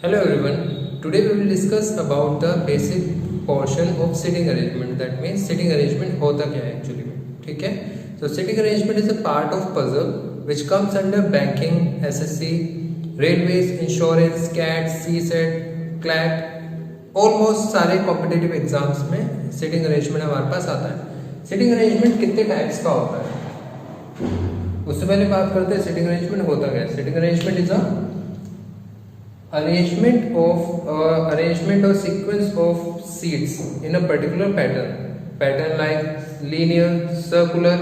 Hello everyone. Today we will discuss about the basic portion of seating arrangement. That means seating arrangement होता क्या है actually में, ठीक है? So seating arrangement is a part of puzzle which comes under banking, SSC, railways, insurance, CAT, CSET, CLAT. Almost सारे competitive exams में seating arrangement हमारे पास आता है. Seating arrangement कितने types का होता है? उससे पहले बात करते हैं seating arrangement होता क्या है. Seating arrangement is a arrangement or sequence of seats in a particular pattern like linear, circular,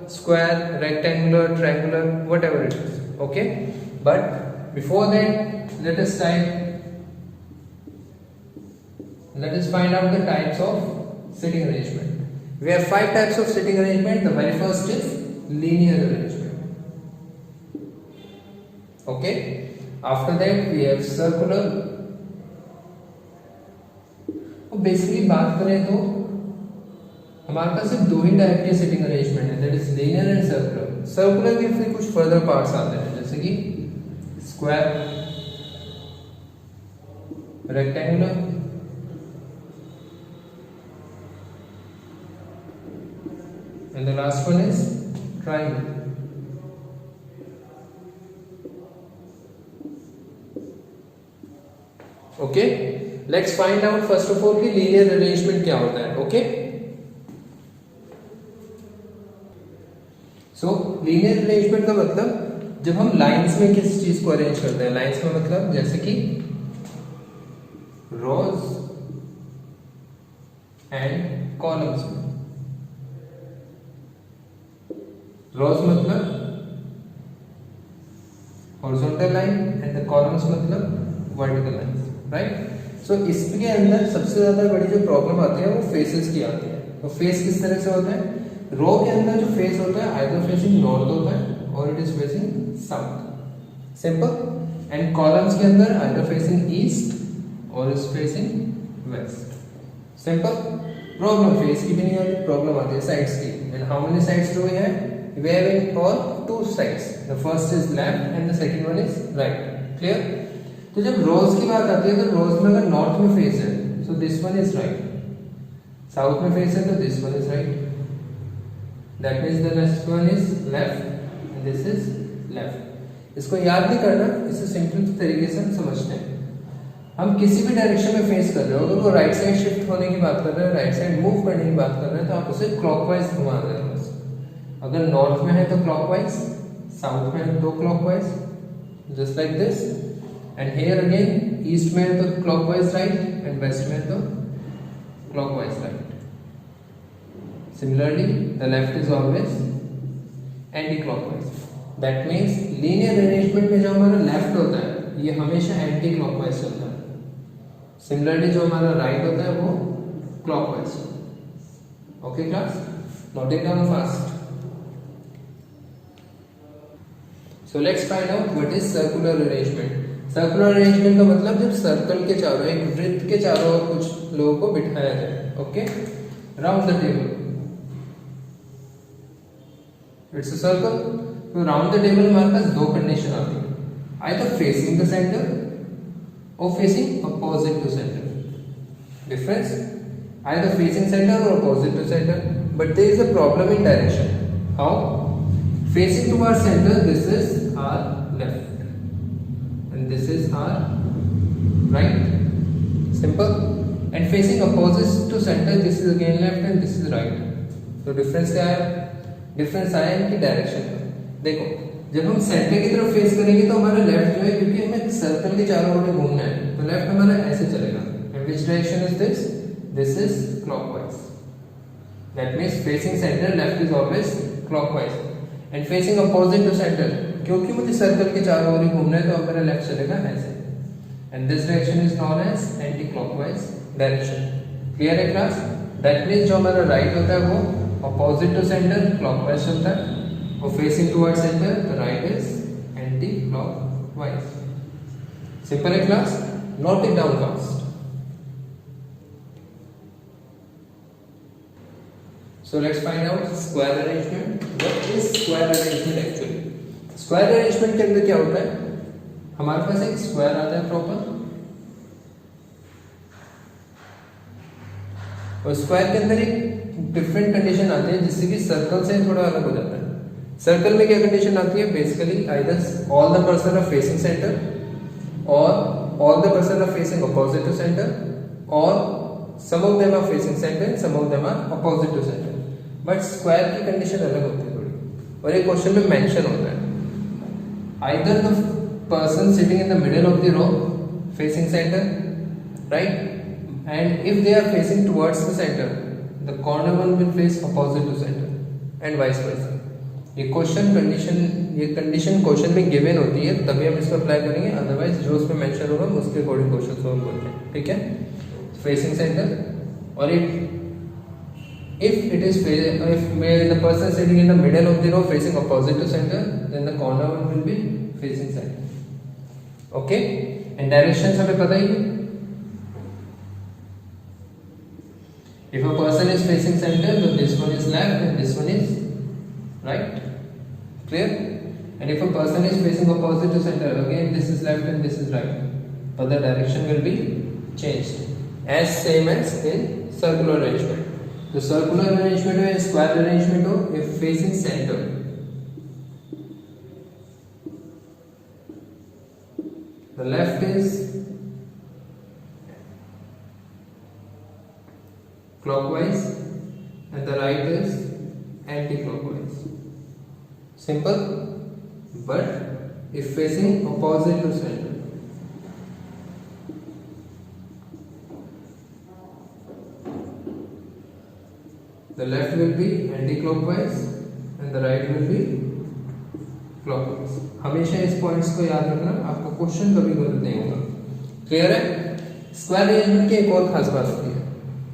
square, rectangular, triangular, whatever it is. Okay, but before that let us find out the types of seating arrangement. We have 5 types of seating arrangement. The very first is linear arrangement. Okay, after that we have circular. और basically बात करें तो हमारे पास सिर्फ दो ही type के sitting arrangement है, that is linear and circular. Circular के फिर कुछ फर्दर पार्ट्स आते हैं जैसे कि square, rectangular, and the last one is triangle. Okay, let's find out first of all कि लीनियर अरेंजमेंट क्या होता है. ओके, सो लीनियर अरेंजमेंट का मतलब जब हम लाइंस में किसी चीज को अरेंज करते हैं. लाइंस में मतलब जैसे कि रोज एंड कॉलम्स में. रोज मतलब horizontal line and the columns मतलब वर्टिकल लाइन, राइट. सो इसके अंदर सबसे ज्यादा बड़ी जो प्रॉब्लम आती है वो फेसेस की आती है. तो फेस किस तरह से होता है? रो के अंदर जो फेस होता है आइदर फेसिंग नॉर्थ होता है और it is facing south, simple. And columns के अंदर आइदर फेसिंग ईस्ट और is facing west, simple. Problem face की भी नहीं आती, प्रॉब्लम आती है साइड्स की. And how many sides do we have? We have all 2 sides. The first is left and the second one is right. Clear? तो जब रोज की बात आती है तो रोज में अगर नॉर्थ में फेस है so this one is right, south में फेस है तो this one is right. That means the next one is left and this is left. इसको याद नहीं करना, इसे सिंपल तरीके से हम समझते हैं. हम किसी भी डायरेक्शन में फेस कर रहे हो, अगर वो राइट साइड शिफ्ट होने की बात कर रहे हैं, राइट साइड मूव करने की बात कर रहे हैं तो आप उसे क्लॉकवाइज घुमा रहे हैं. अगर नॉर्थ में है तो क्लॉकवाइज, साउथ में है तो clockwise, just like this. And here again east में है तो क्लॉकवाइज राइट एंड वेस्ट में है तो clockwise right. Similarly the left is always anti clockwise. That means linear arrangement में जो हमारा लेफ्ट होता है ये हमेशा एंटी क्लॉकवाइज चलता है. सिमिलरली जो हमारा राइट होता है वो clockwise. Okay class, note it down fast. So let's find out what is circular arrangement. Circular arrangement का मतलब जब सर्कल के चारों, एक वृत्त के चारों ओर कुछ लोगों को बिठाया जाए. Okay, round the table. It's a circle. तो राउंड द टेबल हमारे पास दो कंडीशन आती है, आइदर फेसिंग द सेंटर और facing opposite to centre. Difference, either facing centre और opposite to centre. But there is a problem in direction. How? Facing towards center, this is our left and this is our right, simple. And facing opposite to center, this is again left and this is right. तो difference क्या है? difference आया इनकी direction का. देखो, जब हम centre की तरफ फेस करेंगे तो हमारा लेफ्ट जो है, क्योंकि हमें सर्कल के चारों ओर घूमना है, तो लेफ्ट हमारा ऐसे चलेगा. And which direction is this? This is clockwise. That means facing center, left is always clockwise. And facing opposite to centre, क्योंकि मुझे सर्कल के चारों ओर ही घूमना है तो अब मेरा लेफ्ट चलेगा ऐसे. And this direction is known as anti clockwise direction. Clear है क्लास? दैट मींस जो हमारा राइट होता है वो अपोजिट टू सेंटर क्लॉकवाइज चलता है और facing toward centre the right is anti clockwise. Simple है class, note it down fast. So let's find out square arrangement. What is square arrangement actually? Square arrangement के अंदर क्या होता है, हमारे पास एक स्क्वायर आता है प्रॉपर, और स्क्वायर के अंदर एक डिफरेंट कंडीशन आती है जिससे कि सर्कल से थोड़ा अलग हो जाता है। सर्कल में क्या कंडीशन आती है, basically either all the person are facing centre और all the person are facing opposite to centre और some of them are facing centre, some of them are opposite to centre. But square की condition अलग होती है थोड़ी, और एक question में मेंशन होता है either the person sitting in the middle of the row facing centre, right, and if they are facing towards the center the corner one will face opposite to center and vice versa। ये condition question में given होती है तभी हम इसको apply करेंगे, otherwise जो उसमें मेंशन होगा हम उसके अकॉर्डिंग क्वेश्चन सॉल्व करते हैं, ठीक है। फेसिंग सेंटर, और if the person sitting in the middle of the row facing opposite to center then the corner one will be facing center, okay। and directions हमें पता ही है, if a person is facing center then this one is left and this one is right, clear। and if a person is facing opposite to center again this is left and this is right, but the direction will be changed as same as in circular arrangement। तो circular arrangement हो या square arrangement हो, if facing center the left is clockwise and the right is anti-clockwise, simple। but if facing opposite to center the left will be anti-clockwise and the right will be clockwise। हमेशा इस points को याद रखना, आपका question कभी गलत नहीं होगा, क्लियर है। स्क्वायर अरेंजमेंट की एक और खास बात होती है,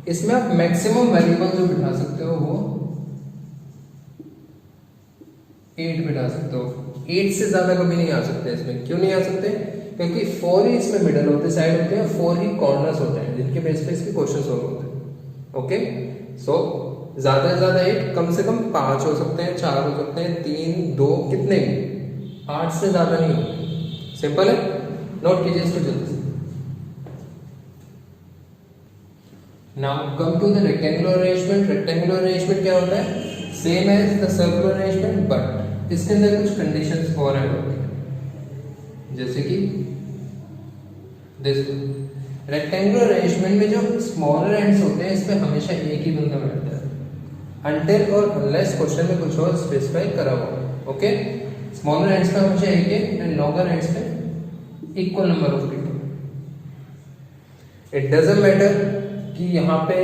इसमें आप मैक्सिमम वेरिएबल जो बिठा सकते हो वो 8 बिठा सकते हो, 8 से ज्यादा कभी नहीं आ सकते इसमें। क्यों नहीं आ सकते, क्योंकि 4 ही इसमें मिडल ऑफ द साइड होते हैं, 4 ही कॉर्नर्स होते हैं जिनके बेस पे इसके क्वेश्चन सॉल्व होते हैं, ओके। सो ज्यादा से ज्यादा 8, कम से कम 5 हो सकते हैं, 4 हो सकते हैं, 3, 2, कितने, 8 से ज्यादा नहीं होते, सिंपल है, नोट कीजिए इसको जल्दी से। Now come to the rectangular arrangement। rectangular arrangement क्या होता है, same as the circular arrangement but इसके अंदर कुछ conditions और ऐड होती हैं, जैसे कि this rectangular arrangement में जो smaller ends होते हैं इस पे हमेशा एक ही बंदा बैठता है until और unless क्वेश्चन में कुछ और स्पेसिफाई करा हो, ओके। स्मॉलर एंड्स पे हमेशा एक है एंड लॉन्गर एंड्स पे equal number of people. It doesn't matter कि यहाँ पे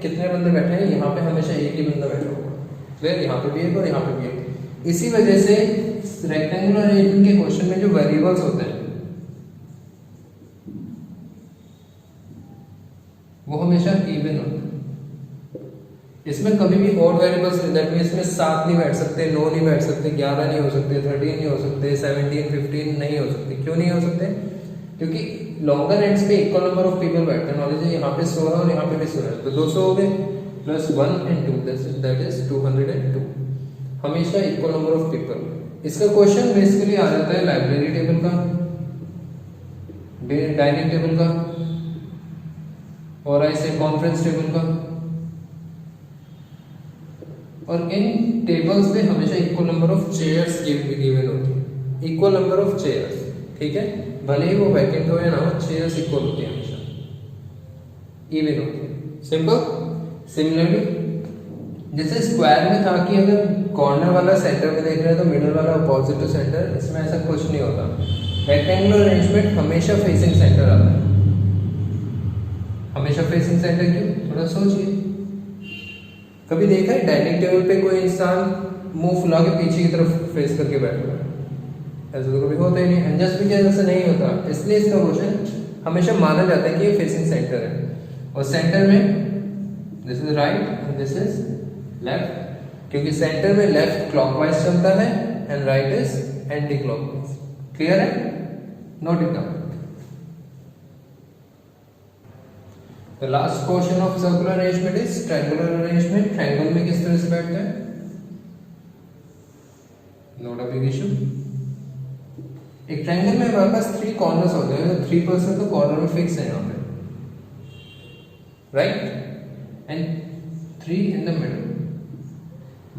कितने बंदे बैठे हैं, यहाँ पे हमेशा एक ही बंदा बैठा होगा, क्लियर। यहाँ पे भी एक और यहाँ पे भी एक। इसी वजह से रेक्टेंगुलर अरेंजमेंट के क्वेश्चन में जो वेरिएबल्स होते हैं वो हमेशा इवन होते हैं। इसमें कभी भी ऑड वेरिएबल्स दैट मींस इसमें 7 नहीं बैठ सकते, 9 नहीं बैठ सकते, 11 नहीं हो सकते, 13 नहीं हो सकते, 17, 15 नहीं हो सकते। क्यों नहीं हो सकते, क्योंकि लॉन्गर एंड्स पे इक्वल नंबर ऑफ पीपल बैठते हैं। नॉलेज है यहाँ पे 16 और यहाँ पे भी 16 तो 200 हो गए प्लस 1 and 2 दैट इज 202, हमेशा इक्वल नंबर ऑफ पीपल। इसका क्वेश्चन बेसिकली आ जाता है लाइब्रेरी टेबल का, डाइनिंग टेबल का और ऐसे कॉन्फ्रेंस टेबल का, और इन टेबल्स पे हमेशा equal number of chairs given होती है, इक्वल नंबर ऑफ चेयर्स, ठीक है। भले ही वो वैकेंट हो या ना हो, चेयर्स इक्वल होती है, हमेशा इवन होती है, सिंपल। सिमिलरली जैसे स्क्वायर में था कि अगर कॉर्नर वाला सेंटर में देख रहे हैं तो मिडल वाला अपोजिट टू सेंटर, इसमें ऐसा कुछ नहीं होता। रेक्टेंगुलर अरेंजमेंट हमेशा फेसिंग सेंटर आता है, हमेशा फेसिंग सेंटर। क्यों, थोड़ा सोचिए। कभी देखा है डाइनिंग टेबल पे कोई इंसान मुंह फुला के पीछे की तरफ फेस करके बैठा है? ऐसा तो कभी होता ही नहीं। एंजस्ट भी क्या ऐसा नहीं होता, इसलिए इसका क्वेश्चन हमेशा माना जाता है कि ये फेसिंग सेंटर है। और सेंटर में this is right and this is left, क्योंकि सेंटर में लेफ्ट क्लॉकवाइज चलता है and right is anti clockwise. Clear है, note it down. The last portion of circular arrangement is triangular arrangement। Triangle में किस तरह से बैठते हैं, नोट अ बिग इशू। एक ट्रायंगल में हमारे पास 3 कॉर्नर्स होते हैं, 3 पर्सन तो कॉर्नर में फिक्स है यहाँ पे, right. And 3 in the middle.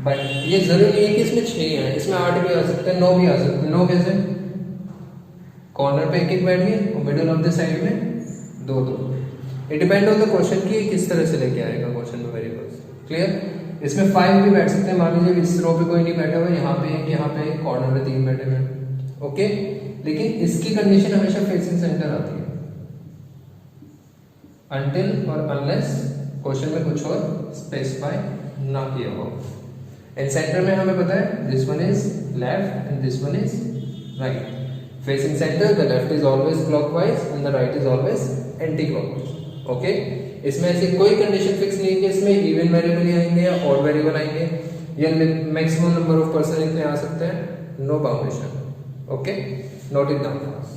But ये जरूरी नहीं है कि इसमें 6 हैं, इसमें 8 भी आ सकते हैं, 9 भी आ सकते हैं। 9 कैसे? कॉर्नर पे एक एक बैठ गए और मिडल ऑफ द साइड में 2 2। It depend on the question कि किस तरह से लेके आएगा क्वेश्चन में वेरिएबल्स। क्लियर? इसमें 5 भी बैठ सकते हैं। मान लीजिए इस रो पे कोई नहीं बैठा हुआ, यहाँ पे एक, यहाँ पे एक, कॉर्नर पे 3 बैठे हुए हैं। ओके, लेकिन इसकी कंडीशन हमेशा फेसिंग सेंटर आती है अनटिल और अनलेस क्वेश्चन में कुछ और स्पेसिफाई ना किया हो। एंड सेंटर में हमें पता है this one is left and this one is right. Facing centre the left is always clockwise and the right is always anti clockwise. Okay, इसमें ऐसी कोई कंडीशन फिक्स नहीं है कि इसमें इवन वेरिएबल आएंगे या ऑड वेरिएबल आएंगे या मैक्सिमम नंबर ऑफ पर्सन इतने आ सकते हैं। No boundation. Okay, note it down for us.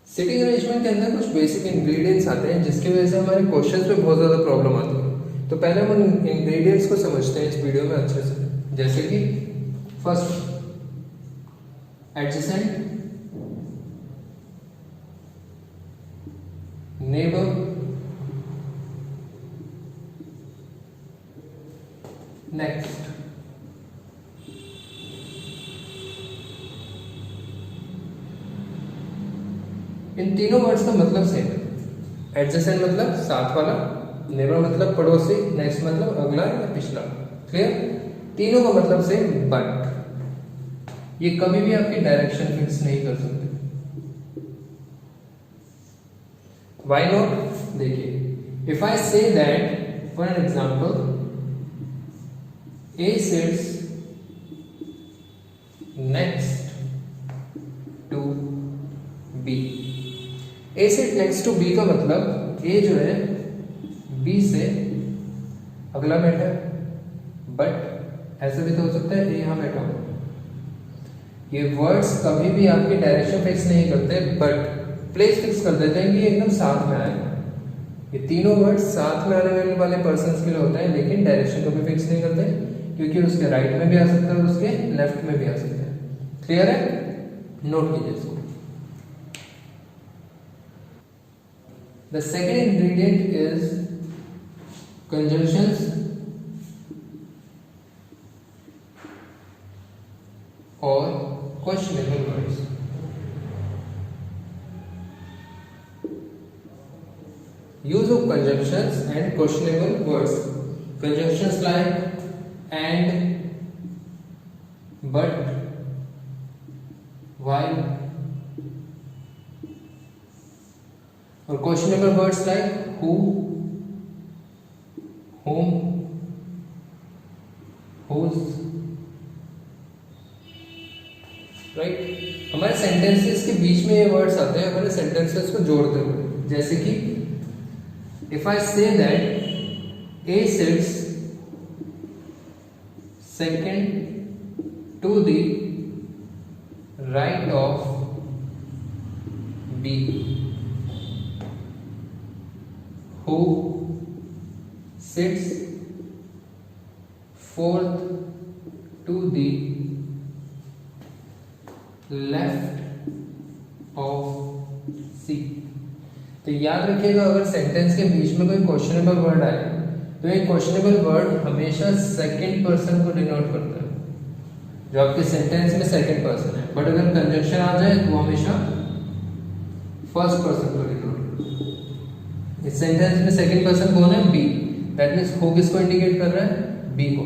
Sitting arrangement के अंदर कुछ बेसिक इंग्रेडिएंट्स आते हैं जिसकी वजह से हमारे क्वेश्चंस में बहुत ज्यादा प्रॉब्लम आती है। तो पहले हम उन इंग्रेडिएंट्स को समझते हैं इस वीडियो में अच्छे से। जैसे कि फर्स्ट एडजेसेंट, नेबर, नेक्स्ट। इन तीनों वर्ड्स का मतलब सेम है। एडजेसेंट मतलब साथ वाला, नेबर मतलब पड़ोसी, नेक्स्ट मतलब अगला या पिछला। क्लियर? तीनों का मतलब सेम, बट ये कभी भी आपकी डायरेक्शन फिक्स नहीं कर सकते। Why not? देखिए, if I say that for an example A sits next to B। A sit next to B का मतलब A जो है B से अगला बैठा है, बट ऐसा भी तो हो सकता है A यहाँ बैठा हो। ये वर्ड्स कभी भी आपकी डायरेक्शन फिक्स नहीं करते, बट प्लेस फिक्स कर देते हैं कि एकदम साथ में आएगा। ये तीनों वर्ड्स साथ में आने वाले पर्सन्स के लिए होता है, लेकिन डायरेक्शन को भी फिक्स नहीं करते क्योंकि उसके राइट में भी आ सकता है और उसके लेफ्ट में भी आ सकता है। क्लियर है? नोट कीजिए इसको। The second ingredient is conjunctions और questionable words. Use of conjunctions and questionable words. Conjunctions like and, but, while, और questionable words like who, whom, whose. Right? हमारे सेंटेंसेस के बीच में ये वर्ड्स आते हैं हमारे सेंटेंसेस को जोड़ते हुए। जैसे कि if I say that A sits second to the right of B, who sits fourth to the left of C। तो याद रखिएगा, अगर सेंटेंस के बीच में कोई क्वेश्चनेबल वर्ड आए तो एक क्वेश्चनेबल वर्ड हमेशा सेकंड पर्सन को डिनोट करता है, जो आपके सेंटेंस में सेकंड पर्सन है। बट अगर कंजंक्शन आ जाए तो हमेशा फर्स्ट पर्सन को डिनोट करता है। इस सेंटेंस में सेकंड पर्सन कौन है? बी। दैट मींस हु किसको इंडिकेट कर रहा है? बी को।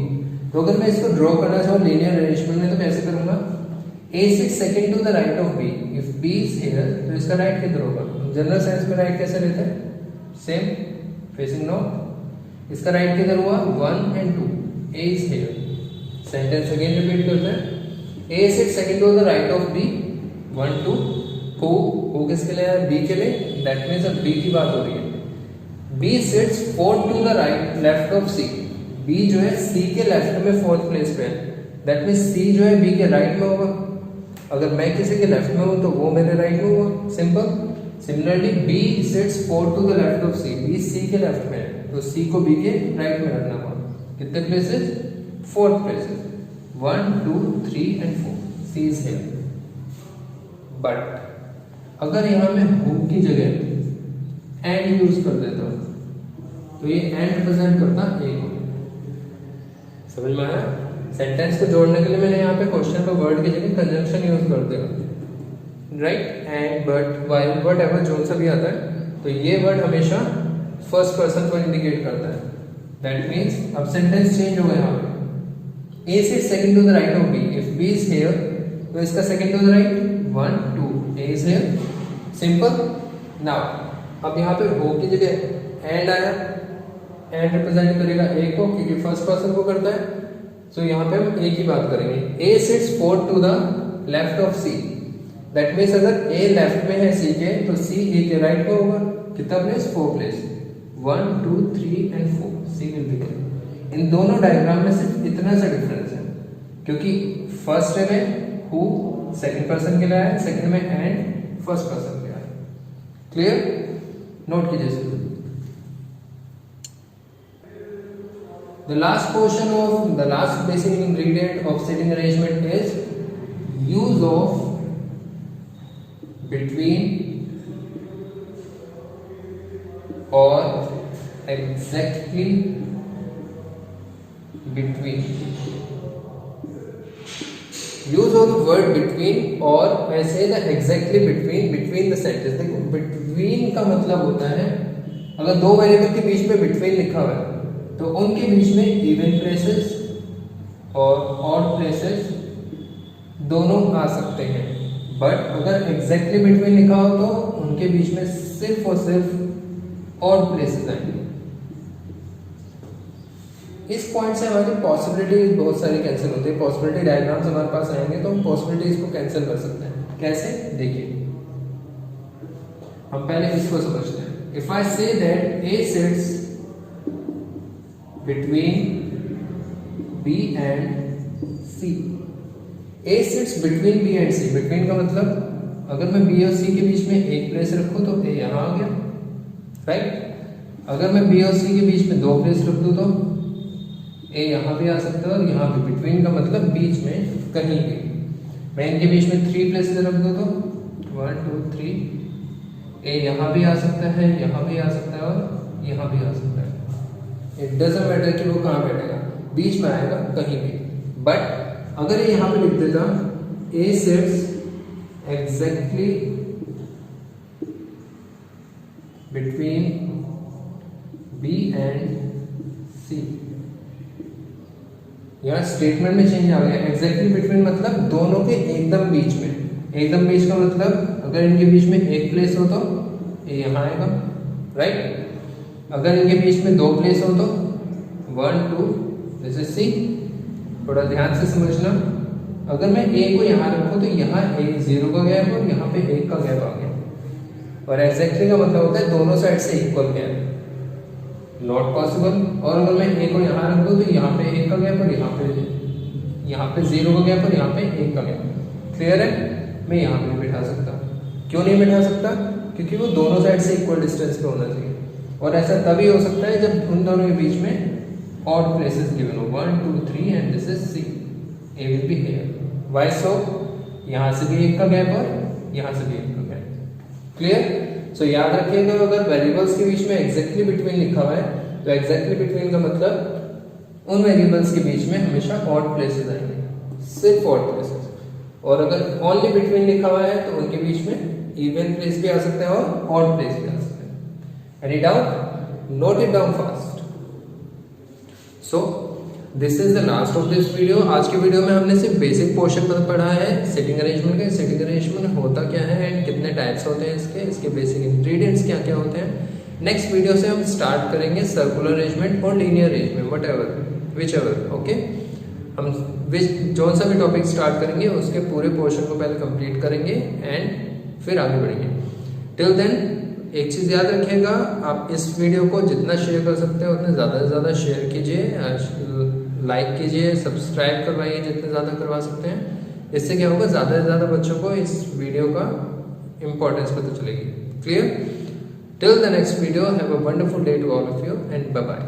तो अगर मैं इसको ड्रॉ करना चाहूँ लीनियर अरेंजमेंट में तो कैसे करूंगा? A sits second to the right of B. If B is here, तो इसका राइट किधर होगा? जनरल सेंस में राइट कैसे लेते हैं? Same, facing north. इसका राइट किधर हुआ? 1 and 2. A is here. Sentence again repeat करते हैं। A sits second to the right of B. 1 2. Who किसके लिए है? B के लिए। That means अब B की बात हो रही है। B sits fourth to the right left of C. B जो है C के लेफ्ट में फोर्थ प्लेस पे है। That means C जो है B के राइट में होगा। अगर मैं किसी के लेफ्ट में हूं तो वो मेरे राइट में होगा। Simple. Similarly B sits fourth to the left of C. B C के लेफ्ट में है तो C को B के राइट में रखना होगा। कितने places? 4 places. 1 2 3 and 4. C is here. But अगर यहाँ में who की जगह एंड यूज कर देता हूँ तो ये एंड रिप्रेजेंट करता ए को। समझ में आया? सेंटेंस को जोड़ने के लिए मैंने यहाँ पे क्वेश्चन पे वर्ड की जगह कंजंक्शन यूज कर देगा, right? And, but, while, whatever जो सा भी आता है तो ये वर्ड हमेशा फर्स्ट पर्सन को इंडिकेट करता है। दैट मीन्स अब सेंटेंस चेंज हो गया यहाँ पे। A sits second to the right of B, if B is here तो इसका second to the right 1 2, A is here, simple. Now अब यहाँ पे हो की जगह एंड आया, एंड रिप्रेजेंट करेगा ए को क्योंकि फर्स्ट पर्सन को करता है। सो यहाँ पे हम ए की बात करेंगे। A sits 4 to the left of C, that means अगर ए लेफ्ट में है सी के तो सी ए के राइट में होगा। कितना place? 4 place, 1 2 3 and 4, C will be here. इन दोनों डायग्राम में सिर्फ इतना सा डिफरेंस है क्योंकि फर्स्ट में हु सेकंड पर्सन के लिए आया, सेकंड में एंड फर्स्ट पर्सन के लिए आया। क्लियर? नोट कीजिए। The last portion of the last basic ingredient of sitting arrangement is use of between or exactly between। use of the word between or ऐसे the exactly between the sentence। देखो between का मतलब होता है अगर दो variable के बीच में between लिखा हुआ है तो उनके बीच में इवन प्लेसेस और ऑड प्लेसेस दोनों आ सकते हैं। बट अगर एग्जैक्टली बिटवीन लिखा हो तो उनके बीच में सिर्फ और सिर्फ ऑड प्लेसेस आएंगे। इस पॉइंट से हमारी पॉसिबिलिटीज बहुत सारी कैंसिल होती है। पॉसिबिलिटी डायग्राम्स हमारे पास आएंगे तो हम पॉसिबिलिटीज को कैंसिल कर सकते हैं। कैसे? देखिए, हम पहले इसको समझते हैं। If I say that A sits between B and C, A sits between B and C। between का मतलब अगर मैं B और C के बीच में एक प्लेस रखूं तो A यहाँ आ गया, राइट? अगर मैं B और C के बीच में दो प्लेस रख दूं तो A यहाँ भी आ सकता है और यहाँ भी। between का मतलब बीच में कहीं भी। मैं इनके बीच में 3 प्लेस रख दूं तो 1 2 3, A यहाँ भी आ सकता है, यहाँ भी आ सकता है और यहाँ भी आ सकता है। इट डजंट मैटर कि वो कहाँ बैठेगा, बीच में आएगा कहीं भी। बट अगर ये यहाँ पे लिख देता A sits exactly between B and C, यहाँ स्टेटमेंट में चेंज आ गया। एग्जैक्टली बिटवीन मतलब दोनों के एकदम बीच में। एकदम बीच का मतलब अगर इनके बीच में एक प्लेस हो तो ए यहाँ आएगा, राइट? अगर इनके बीच में दो प्लेस हो तो 1 2, दिस इज सी। थोड़ा ध्यान से समझना। अगर मैं ए को यहाँ रखूँ तो यहाँ एक 0 का गैप और यहाँ पे 1 का गैप आ गया। और एग्जैक्टली का मतलब होता है दोनों साइड से इक्वल गैप, नॉट पॉसिबल। और अगर मैं ए को यहाँ रख दूँ तो यहाँ पे 1 का गैप और यहाँ पे 0 का गैप और यहाँ पे 1 का गैप। क्लियर है? मैं यहाँ पे बिठा सकता। क्यों नहीं बिठा सकता? क्योंकि वो दोनों साइड से इक्वल डिस्टेंस पे होना चाहिए। और ऐसा तभी हो सकता है जब उन दोनों के बीच में ऑड प्लेसेस गिवन हो, 1 2 3 and this is C, A will be here. Why so? यहाँ से भी 1 का गैप और यहाँ से भी 1 का गैप। क्लियर? सो याद रखिएगा अगर वेरिएबल्स के बीच में एग्जैक्टली बिटवीन लिखा हुआ है तो एग्जैक्टली बिटवीन का मतलब उन वेरिएबल्स के बीच में हमेशा ऑड प्लेसेस आएंगे, सिर्फ ऑड प्लेसेस। और अगर ओनली बिटवीन लिखा हुआ है तो उनके बीच में इवन प्लेस भी आ सकते हैं और ऑड प्लेस भी आ सकते हैं। Any doubt? Note it down fast. So this is the last of this video। आज के वीडियो में हमने सिर्फ बेसिक पोर्शन पर पढ़ा है सिटिंग अरेंजमेंट का। सिटिंग अरेंजमेंट होता क्या है एंड कितने टाइप्स होते हैं इसके बेसिक इंग्रेडिएंट्स क्या क्या होते हैं। नेक्स्ट वीडियो से हम स्टार्ट करेंगे सर्कुलर अरेंजमेंट और linear arrangement, what ever which ever. Okay, हम जो सा भी टॉपिक स्टार्ट करेंगे उसके पूरे पोर्शन को पहले कंप्लीट करेंगे एंड फिर आगे बढ़ेंगे। टिल देन एक चीज़ याद रखिएगा, आप इस वीडियो को जितना शेयर कर सकते हैं उतने ज़्यादा से ज़्यादा शेयर कीजिए, लाइक कीजिए, सब्सक्राइब करवाइए जितने ज़्यादा करवा सकते हैं। इससे क्या होगा, ज़्यादा से ज़्यादा बच्चों को इस वीडियो का इम्पोर्टेंस पता चलेगी। Clear? Till the next video, have a wonderful day to all of you and bye bye.